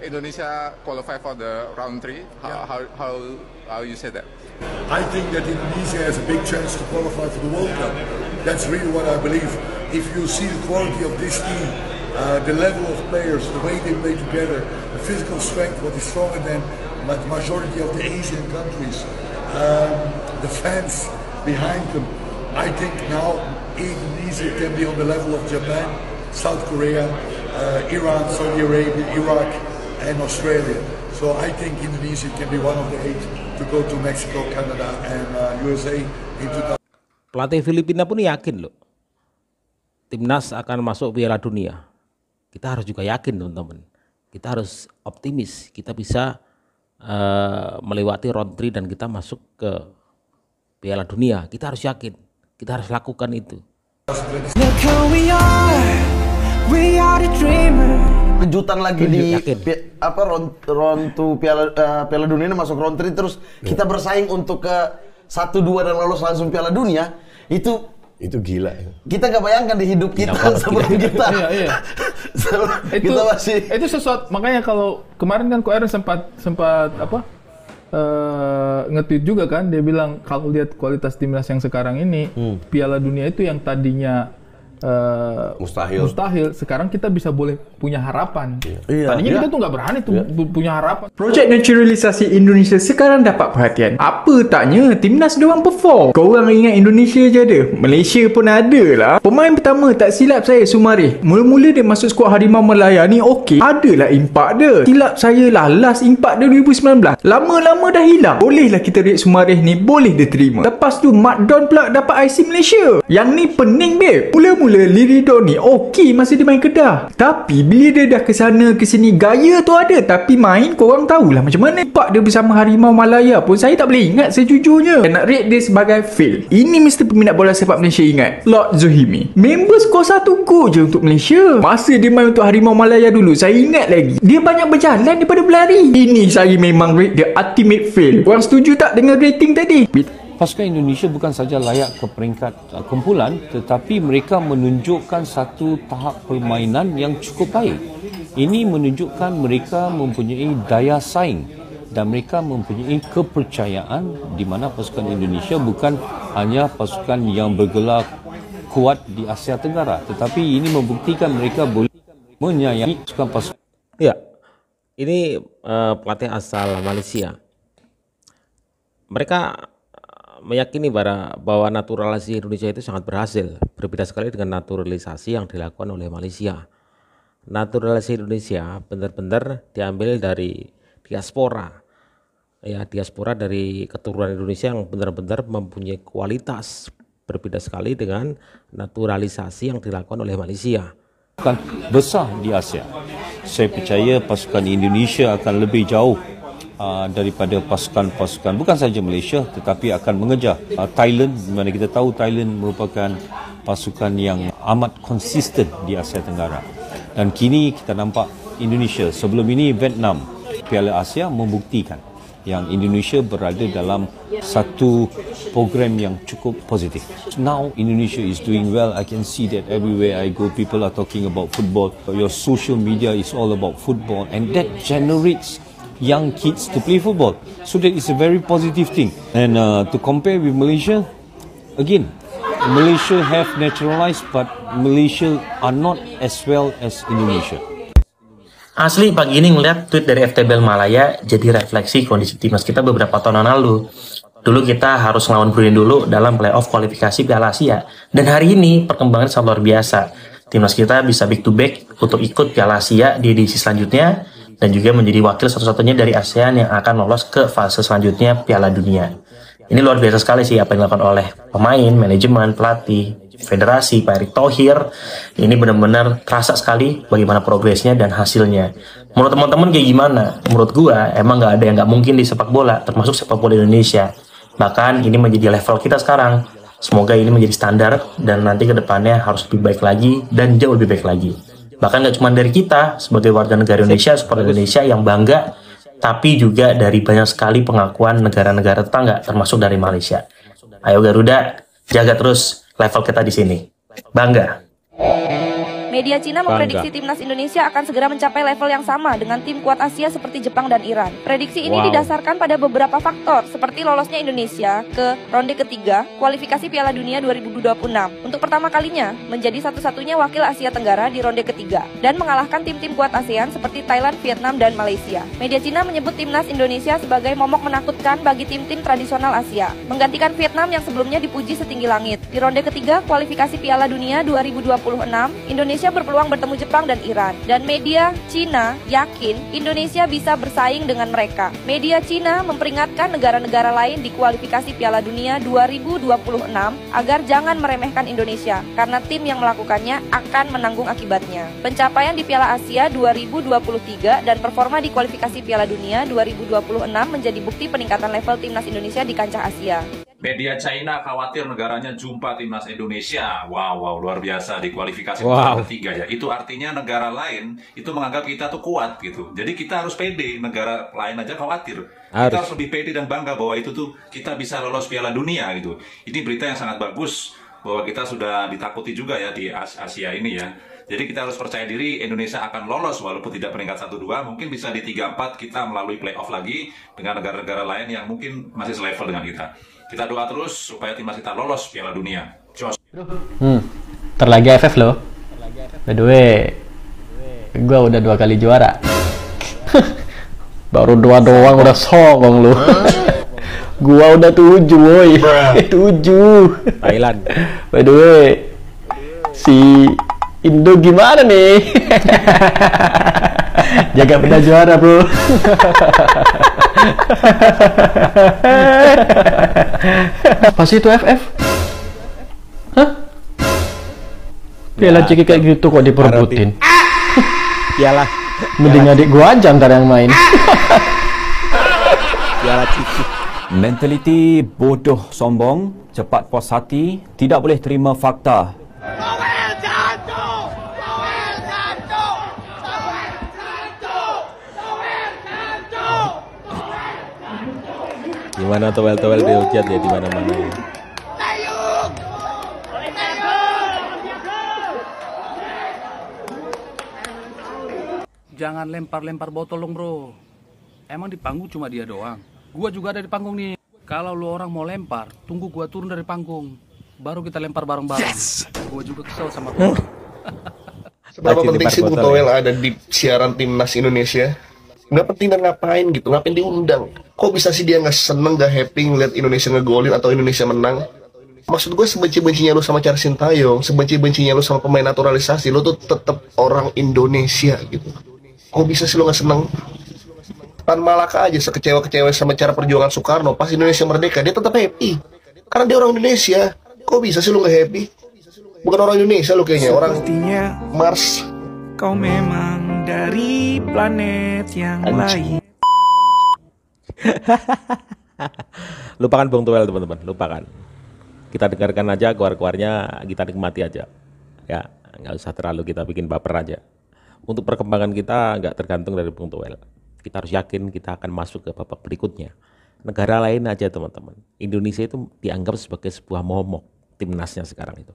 Indonesia qualify for the round 3. How you say that? I think that Indonesia has a big chance to qualify for the World Cup. That's really what I believe. If you see the quality of this team, the level of players, the way they play together, the physical strength, what is stronger than the majority of the Asian countries, the fans behind them, I think now Indonesia can be on the level of Japan, South Korea, Iran, Saudi Arabia, Iraq, and Australia. So I think Indonesia can be one of the 8 to go to Mexico, Canada, and USA in 2000. Pelatih Filipina pun yakin loh, timnas akan masuk Piala Dunia. Kita harus juga yakin teman-teman. Kita harus optimis. Kita bisa melewati round 3 dan kita masuk ke Piala Dunia. Kita harus yakin. Kita harus lakukan itu. Kejutan lagi di round 2 Piala Dunia ini masuk round 3 terus kita bersaing untuk ke 1-2 dan lolos langsung Piala Dunia, itu gila. Kita nggak bayangkan di hidup kita sebelum kita. Iya. Kita masih itu sesuatu, makanya kalau kemarin kan Ko Aaron sempat nge-tweet juga kan, dia bilang kalau lihat kualitas timnas yang sekarang ini, Piala Dunia itu yang tadinya mustahil, sekarang kita bisa boleh punya harapan. Tadinya kita tuh nggak berani tuh punya harapan. Projek naturalisasi Indonesia sekarang dapat perhatian. Apa taknya timnas diorang perform? Korang ingat Indonesia je ada, Malaysia pun ada lah. Pemain pertama tak silap saya Sumareh. Mula-mula dia masuk skuad Harimau Malaya ni okey, adalah impak dia. Silap saya lah, last impak dia 2019. Lama-lama dah hilang. Bolehlah kita rate Sumareh ni, boleh dia terima. Lepas tu Mat Don pula dapat IC Malaysia. Yang ni pening babe. Mula-mula Lirido ni okey masa dia main Kedah, tapi bila dia dah kesana kesini, gaya tu ada tapi main korang tahulah macam mana. Impak dia bersama Harimau Malaya pun saya tak boleh ingat sejujurnya. Nak rate dia sebagai fail. Ini mesti peminat bola sepak Malaysia ingat. Lord Zuhimi member skor 1 gol je untuk Malaysia. Masa dia main untuk Harimau Malaya dulu, saya ingat lagi dia banyak berjalan daripada berlari. Ini saya memang rate dia ultimate fail. Korang setuju tak dengan rating tadi? Pasukan Indonesia bukan saja layak ke peringkat kumpulan, tetapi mereka menunjukkan satu tahap permainan yang cukup baik. Ini menunjukkan mereka mempunyai daya saing dan mereka mempunyai kepercayaan di mana pasukan Indonesia bukan hanya pasukan yang bergelar kuat di Asia Tenggara, tetapi ini membuktikan mereka boleh menyayangi pasukan. Ya, ini pelatih asal Malaysia. Mereka meyakini bahwa naturalisasi Indonesia itu sangat berhasil. Berbeda sekali dengan naturalisasi yang dilakukan oleh Malaysia. Naturalisasi Indonesia benar-benar diambil dari diaspora. Ya, diaspora dari keturunan Indonesia yang benar-benar mempunyai kualitas. Berbeda sekali dengan naturalisasi yang dilakukan oleh Malaysia. Bukan besar di Asia. Saya percaya pasukan Indonesia akan lebih jauh daripada pasukan-pasukan bukan saja Malaysia tetapi akan mengejar Thailand, di mana kita tahu Thailand merupakan pasukan yang amat konsisten di Asia Tenggara. Dan kini kita nampak Indonesia, sebelum ini Vietnam, Piala Asia membuktikan yang Indonesia berada dalam satu program yang cukup positif. Now Indonesia is doing well. I can see that everywhere I go people are talking about football. Your social media is all about football and that generates young kids to play football. So that is a very positive thing. And to compare with Malaysia, again, Malaysia have naturalized, but Malaysia are not as well as Indonesia. Asli pagi ini ngeliat tweet dari FTBL Malaya jadi refleksi kondisi timnas kita beberapa tahun lalu. Dulu kita harus ngelawan Brunei dulu dalam playoff kualifikasi Piala Asia. Dan hari ini perkembangan sangat luar biasa. Timnas kita bisa back to back untuk ikut Piala Asia di edisi selanjutnya dan juga menjadi wakil satu-satunya dari ASEAN yang akan lolos ke fase selanjutnya Piala Dunia. Ini luar biasa sekali sih apa yang dilakukan oleh pemain, manajemen, pelatih, federasi, Pak Erick Thohir. Ini benar-benar terasa sekali bagaimana progresnya dan hasilnya. Menurut teman-teman kayak gimana? Menurut gua emang nggak ada yang nggak mungkin di sepak bola, termasuk sepak bola Indonesia. Bahkan ini menjadi level kita sekarang. Semoga ini menjadi standar dan nanti ke depannya harus lebih baik lagi dan jauh lebih baik lagi. Bahkan nggak cuma dari kita sebagai warga negara Indonesia, supporter Indonesia yang bangga, tapi juga dari banyak sekali pengakuan negara-negara tetangga, termasuk dari Malaysia. Ayo Garuda, jaga terus level kita di sini. Bangga. Media Cina memprediksi timnas Indonesia akan segera mencapai level yang sama dengan tim kuat Asia seperti Jepang dan Iran. Prediksi ini didasarkan pada beberapa faktor seperti lolosnya Indonesia ke ronde ketiga kualifikasi Piala Dunia 2026 untuk pertama kalinya menjadi satu-satunya wakil Asia Tenggara di ronde ketiga dan mengalahkan tim-tim kuat ASEAN seperti Thailand, Vietnam, dan Malaysia. Media Cina menyebut timnas Indonesia sebagai momok menakutkan bagi tim-tim tradisional Asia, menggantikan Vietnam yang sebelumnya dipuji setinggi langit. Di ronde ketiga kualifikasi Piala Dunia 2026, Indonesia berpeluang bertemu Jepang dan Iran, dan media Cina yakin Indonesia bisa bersaing dengan mereka. Media Cina memperingatkan negara-negara lain di kualifikasi Piala Dunia 2026 agar jangan meremehkan Indonesia, karena tim yang melakukannya akan menanggung akibatnya. Pencapaian di Piala Asia 2023 dan performa di kualifikasi Piala Dunia 2026 menjadi bukti peningkatan level timnas Indonesia di kancah Asia. Media China khawatir negaranya jumpa timnas Indonesia. Wow, luar biasa di kualifikasi ketiga ya. Itu artinya negara lain itu menganggap kita tuh kuat gitu. Jadi kita harus pede, negara lain aja khawatir. Kita harus lebih pede dan bangga bahwa itu tuh kita bisa lolos Piala Dunia gitu. Ini berita yang sangat bagus bahwa kita sudah ditakuti juga ya di Asia ini ya. Jadi kita harus percaya diri Indonesia akan lolos walaupun tidak peringkat 1-2, mungkin bisa di 3-4 kita melalui playoff lagi dengan negara-negara lain yang mungkin masih selevel dengan kita. Kita doa terus supaya timnas kita lolos Piala Dunia. Jos. Terlagi AFF loh. By the way, gue udah 2 kali juara. Baru 2 doang udah songong lu. Gua udah 7 woi. 7. Thailand. By the way, si Indo gimana nih? Jaga benda juara bro. Apa sih itu FF? Hah? Piala ciki kayak gitu kok diperebutin. Piala. Mending adik gua aja ntar yang main. Piala ciki. Mentaliti bodoh sombong, cepat puas hati, tidak boleh terima fakta. Gimana towel-towel dihujat ya di mana-mana ya. Jangan lempar-lempar botol dong bro. Emang di panggung cuma dia doang. Gua juga ada di panggung nih. Kalau lu orang mau lempar, tunggu gua turun dari panggung. Baru kita lempar bareng-bareng. Yes. Gua juga kesel sama gua. Seberapa penting sih Bung Towel ada di siaran timnas Indonesia? Nggak penting dan ngapain gitu, ngapain diundang? Kok bisa sih dia nggak seneng, nggak happy ngeliat Indonesia ngegolin atau Indonesia menang? Maksud gue sebenci-bencinya lu sama Char Sintayong, sebenci-bencinya lu sama pemain naturalisasi, lu tuh tetap orang Indonesia gitu. Kok bisa sih lu nggak seneng? Tan Malaka aja sekecewa-kecewa sama cara perjuangan Soekarno, pas Indonesia merdeka dia tetap happy. Karena dia orang Indonesia. Kok bisa sih lu nggak happy? Bukan orang Indonesia lu kayaknya, orang Mars. Kau memang dari planet yang lain. Lupakan Bung Towel teman-teman, lupakan. Kita dengarkan aja keluar-keluarnya, kita nikmati aja. Ya, nggak usah terlalu kita bikin baper aja. Untuk perkembangan kita nggak tergantung dari Bung Towel. Kita harus yakin kita akan masuk ke babak berikutnya. Negara lain aja teman-teman. Indonesia itu dianggap sebagai sebuah momok timnasnya sekarang itu.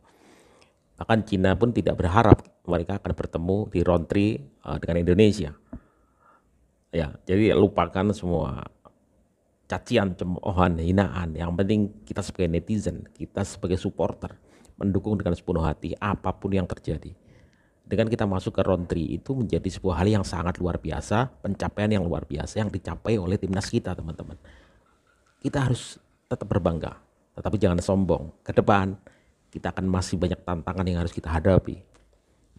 Bahkan Cina pun tidak berharap mereka akan bertemu di round 3 dengan Indonesia. Ya, jadi lupakan semua cacian, cemoohan, hinaan. Yang penting kita sebagai netizen, kita sebagai supporter mendukung dengan sepenuh hati apapun yang terjadi. Dengan kita masuk ke round 3 itu menjadi sebuah hal yang sangat luar biasa, pencapaian yang luar biasa yang dicapai oleh timnas kita, teman-teman. Kita harus tetap berbangga, tetapi jangan sombong. Ke depan kita akan masih banyak tantangan yang harus kita hadapi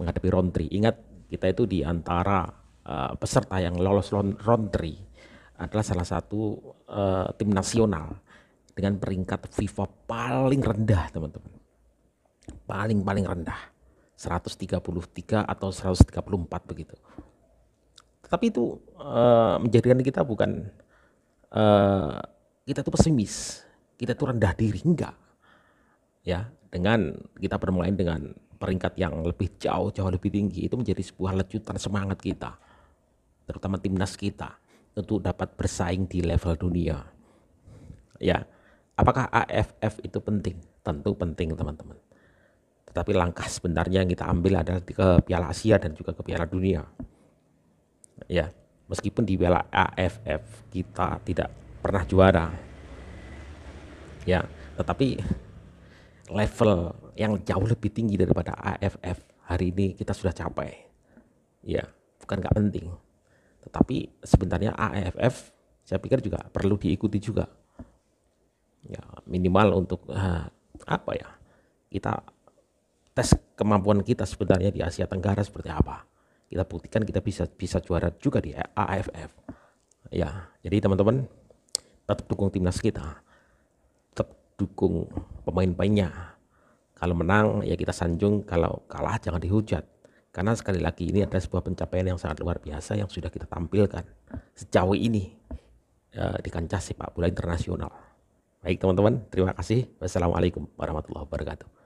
menghadapi round 3. Ingat, kita itu di antara peserta yang lolos round 3 adalah salah satu tim nasional dengan peringkat FIFA paling rendah, teman-teman. Paling rendah. 133 atau 134 begitu. Tetapi itu menjadikan kita bukan kita itu pesimis, kita itu rendah diri, enggak. Ya, dengan kita bermain dengan peringkat yang lebih jauh lebih tinggi, itu menjadi sebuah lecutan semangat kita, terutama timnas kita untuk dapat bersaing di level dunia. Ya, apakah AFF itu penting? Tentu penting teman-teman. Tetapi langkah sebenarnya yang kita ambil adalah ke Piala Asia dan juga ke Piala Dunia. Ya, meskipun di Piala AFF kita tidak pernah juara. Ya, tetapi level yang jauh lebih tinggi daripada AFF hari ini kita sudah capai. Ya, bukan nggak penting. Tetapi sebenarnya AFF saya pikir juga perlu diikuti juga. Ya, minimal untuk apa ya? Kita tes kemampuan kita sebenarnya di Asia Tenggara seperti apa. Kita buktikan kita bisa juara juga di AFF. Ya, jadi teman-teman tetap dukung timnas kita. Tetap dukung pemain-pemainnya. Kalau menang ya kita sanjung, kalau kalah jangan dihujat. Karena sekali lagi ini adalah sebuah pencapaian yang sangat luar biasa yang sudah kita tampilkan sejauh ini di kancah sepak bola internasional. Baik teman-teman, terima kasih. Wassalamualaikum warahmatullahi wabarakatuh.